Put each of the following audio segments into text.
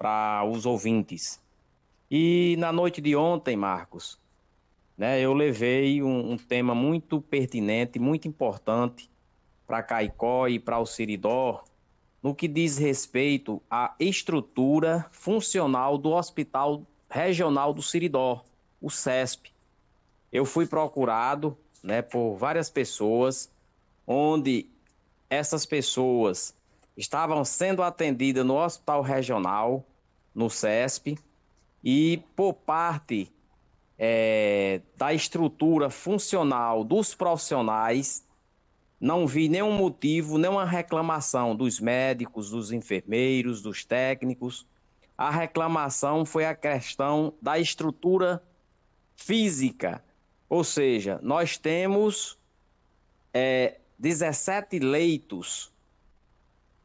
para os ouvintes. E na noite de ontem, Marcos, né, eu levei um tema muito pertinente, muito importante para Caicó e para o Siridó, no que diz respeito à estrutura funcional do Hospital Regional do Siridó, o CESP. Eu fui procurado, né, por várias pessoas, onde essas pessoas estavam sendo atendidas no Hospital Regional, no CESP, e por parte da estrutura funcional dos profissionais, não vi nenhum motivo, nenhuma reclamação dos médicos, dos enfermeiros, dos técnicos. A reclamação foi a questão da estrutura física, ou seja, nós temos 17 leitos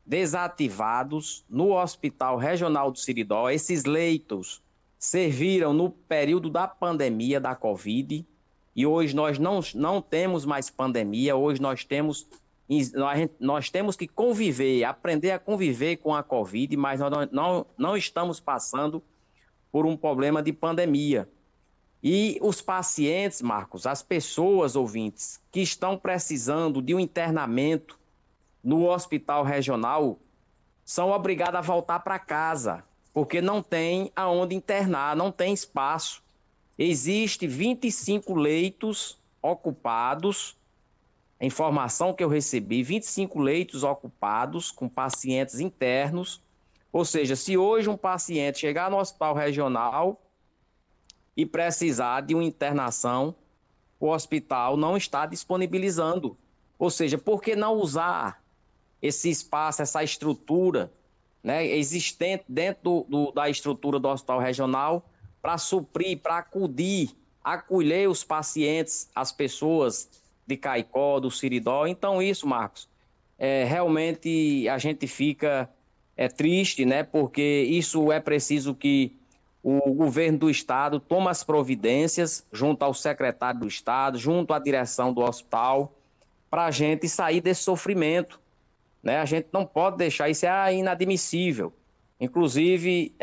desativados no Hospital Regional do Siridó. Esses leitos serviram no período da pandemia da Covid, e hoje nós não temos mais pandemia. Hoje nós temos que conviver, aprender a conviver com a Covid, mas nós não estamos passando por um problema de pandemia. E os pacientes, Marcos, as pessoas ouvintes que estão precisando de um internamento no hospital regional são obrigadas a voltar para casa, porque não tem aonde internar, não tem espaço. Existe 25 leitos ocupados, a informação que eu recebi, 25 leitos ocupados com pacientes internos. Ou seja, se hoje um paciente chegar no hospital regional e precisar de uma internação, o hospital não está disponibilizando. Ou seja, por que não usar esse espaço, essa estrutura, né, existente dentro da estrutura do hospital regional para suprir, para acolher os pacientes, as pessoas de Caicó, do Siridó? Então isso, Marcos, realmente a gente fica triste, né, porque isso é preciso que o governo do estado tome as providências junto ao secretário do estado, junto à direção do hospital, para a gente sair desse sofrimento, né? A gente não pode deixar, isso é inadmissível. Inclusive,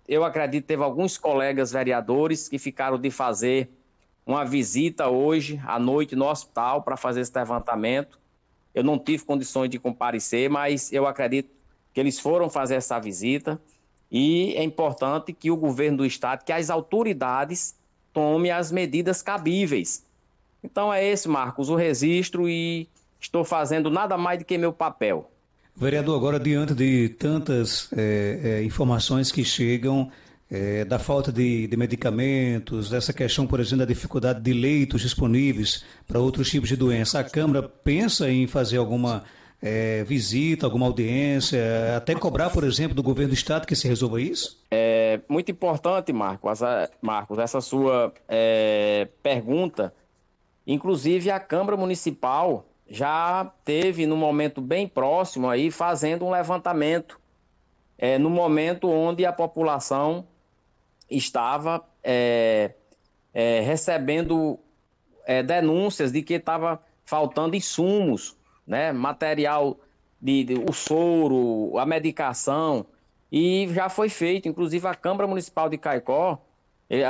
eu acredito que teve alguns colegas vereadores que ficaram de fazer uma visita hoje à noite no hospital para fazer esse levantamento. Eu não tive condições de comparecer, mas eu acredito que eles foram fazer essa visita. E é importante que o governo do estado, que as autoridades tomem as medidas cabíveis. Então é esse, Marcos, o registro, e estou fazendo nada mais do que meu papel. Vereador, agora diante de tantas informações que chegam da falta de medicamentos, dessa questão, por exemplo, da dificuldade de leitos disponíveis para outros tipos de doença, a Câmara pensa em fazer alguma visita, alguma audiência, até cobrar, por exemplo, do governo do estado que se resolva isso? É muito importante, Marcos, essa sua pergunta. Inclusive, a Câmara Municipal já teve, no momento bem próximo, aí, fazendo um levantamento, no momento onde a população estava recebendo denúncias de que estava faltando insumos, né, material, o soro, a medicação, e já foi feito. Inclusive a Câmara Municipal de Caicó,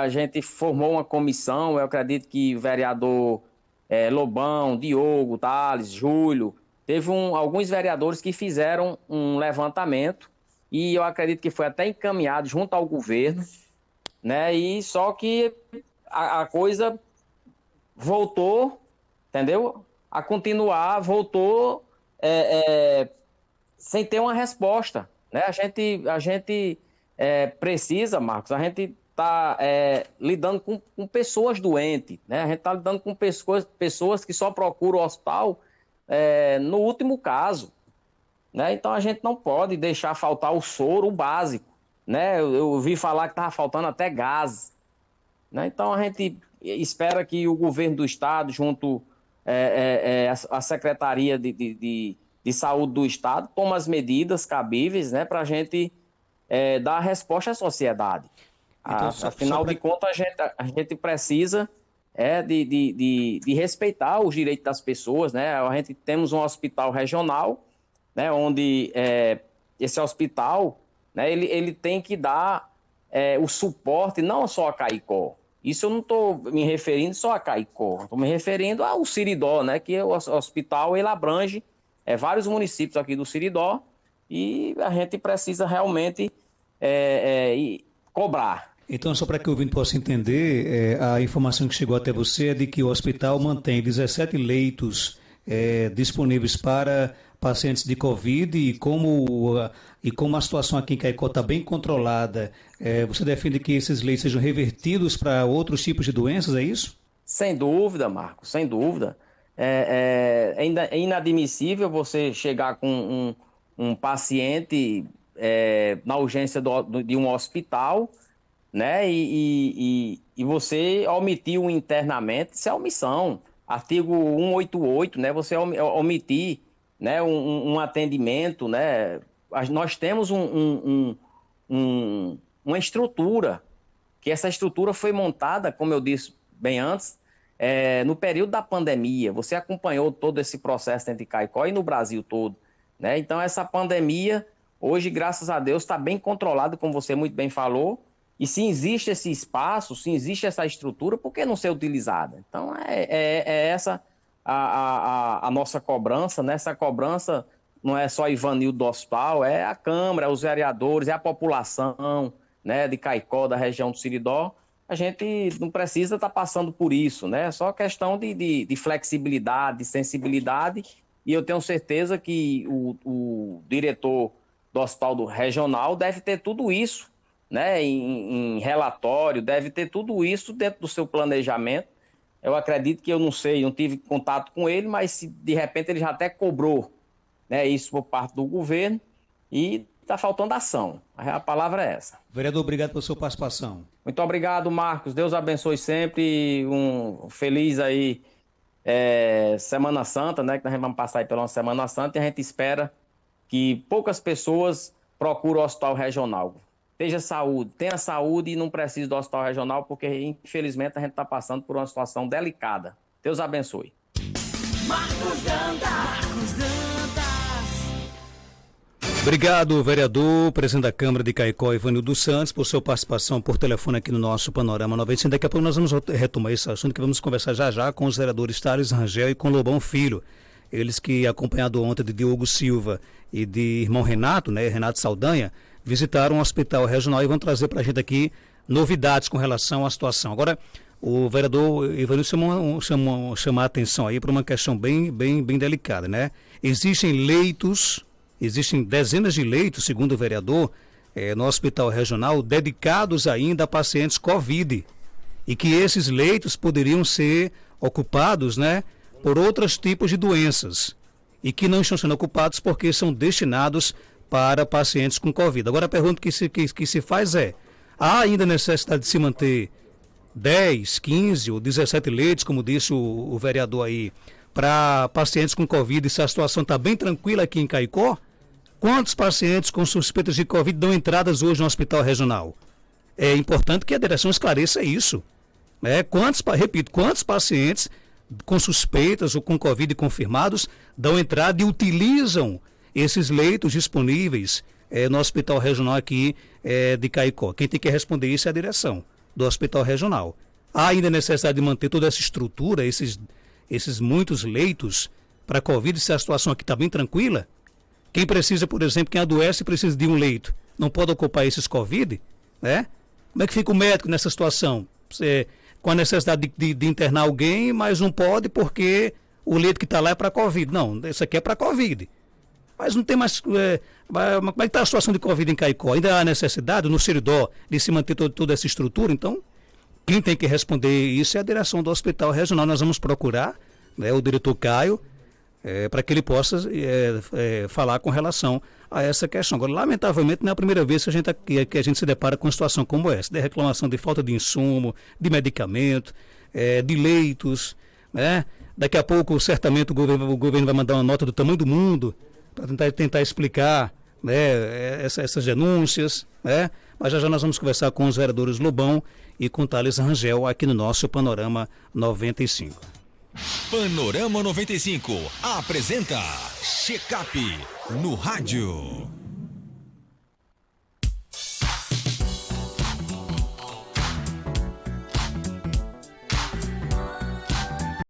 a gente formou uma comissão. Eu acredito que o vereador Lobão, Diogo, Thales, Júlio, teve alguns vereadores que fizeram um levantamento, e eu acredito que foi até encaminhado junto ao governo, né, e só que a coisa voltou, entendeu? A continuar, voltou sem ter uma resposta, né? A gente precisa, Marcos, a gente está lidando com pessoas doentes, né? A gente está lidando com pessoas que só procuram o hospital no último caso, né? Então a gente não pode deixar faltar o soro, o básico, né? Eu ouvi falar que estava faltando até gás, né? Então a gente espera que o governo do estado, junto a Secretaria de Saúde do estado, tome as medidas cabíveis, né, para a gente dar a resposta à sociedade. Então, afinal de contas, a gente precisa de respeitar os direitos das pessoas, né? A gente temos um hospital regional, né, onde esse hospital né? Ele tem que dar o suporte não só a Caicó. Isso eu não estou me referindo só a Caicó, estou me referindo ao Siridó, né? Que o hospital ele abrange vários municípios aqui do Siridó e a gente precisa realmente cobrar. Então, só para que o ouvinte possa entender, a informação que chegou até você é de que o hospital mantém 17 leitos disponíveis para pacientes de Covid e como a situação aqui em Caicó está bem controlada, você defende que esses leitos sejam revertidos para outros tipos de doenças, é isso? Sem dúvida, Marcos, sem dúvida. É inadmissível você chegar com um paciente na urgência de um hospital, né? E você omitir o internamento, isso é omissão. Artigo 188, né? Você omitir, né? um atendimento, né? Nós temos uma estrutura, que essa estrutura foi montada, como eu disse bem antes, no período da pandemia. Você acompanhou todo esse processo dentro de Caicó e no Brasil todo, né? Então essa pandemia, hoje, graças a Deus, está bem controlada, como você muito bem falou. E se existe esse espaço, se existe essa estrutura, por que não ser utilizada? Então, essa a nossa cobrança, né? Essa cobrança não é só Ivanildo do hospital, é a Câmara, os vereadores, é a população, né, de Caicó, da região do Siridó. A gente não precisa estar passando por isso, né? É só questão de flexibilidade, de sensibilidade, e eu tenho certeza que o diretor do hospital regional deve ter tudo isso, né, em relatório, deve ter tudo isso dentro do seu planejamento. Eu acredito que eu não tive contato com ele, mas se de repente ele já até cobrou, né, isso por parte do governo e está faltando ação. A palavra é essa. Vereador, obrigado pela sua participação. Muito obrigado, Marcos. Deus abençoe sempre. Um feliz aí Semana Santa, né, que nós vamos passar aí pela Semana Santa e a gente espera que poucas pessoas procurem o hospital regional. Tenha saúde e não precise do hospital regional, porque infelizmente a gente está passando por uma situação delicada. Deus abençoe. Marcos Dantas. Obrigado, vereador, presidente da Câmara de Caicó, Ivanildo dos Santos, por sua participação por telefone aqui no nosso Panorama 95. Daqui a pouco nós vamos retomar esse assunto, que vamos conversar já com os vereadores Thales Rangel e com Lobão Filho. Eles que, acompanhado ontem de Diogo Silva e de irmão Renato, né, Renato Saldanha, visitaram o hospital regional e vão trazer para a gente aqui novidades com relação à situação. Agora, o vereador Ivanildo chamou a atenção aí para uma questão bem delicada, né? Existem dezenas de leitos, segundo o vereador, no hospital regional, dedicados ainda a pacientes Covid, e que esses leitos poderiam ser ocupados, né, por outros tipos de doenças, e que não estão sendo ocupados porque são destinados para pacientes com Covid. Agora a pergunta que se faz há ainda necessidade de se manter 10, 15 ou 17 leitos, como disse o vereador aí, para pacientes com Covid, se a situação está bem tranquila aqui em Caicó? Quantos pacientes com suspeitas de Covid dão entradas hoje no hospital regional? É importante que a direção esclareça isso. Quantos pacientes com suspeitas ou com Covid confirmados dão entrada e utilizam esses leitos disponíveis no hospital regional aqui de Caicó? Quem tem que responder isso é a direção do hospital regional. Há ainda necessidade de manter toda essa estrutura, esses muitos leitos para Covid, se a situação aqui está bem tranquila? Quem precisa, por exemplo, quem adoece precisa de um leito, não pode ocupar esses Covid, né? Como é que fica o médico nessa situação? Com a necessidade de internar alguém, mas não pode porque o leito que está lá é para Covid. Não, isso aqui é para Covid. Mas não tem mais... como é que está a situação de Covid em Caicó? Ainda há necessidade no Siridó de se manter toda essa estrutura? Então, quem tem que responder isso é a direção do hospital regional. Nós vamos procurar, né, o diretor Caio, para que ele possa falar com relação a essa questão. Agora, lamentavelmente, não é a primeira vez que a gente se depara com uma situação como essa, de reclamação de falta de insumo, de medicamento, de leitos, né? Daqui a pouco, certamente, o governo vai mandar uma nota do tamanho do mundo para tentar explicar, né, essas denúncias, né? Mas já nós vamos conversar com os vereadores Lobão e com Thales Rangel aqui no nosso Panorama 95. Panorama 95 apresenta Check-up no rádio.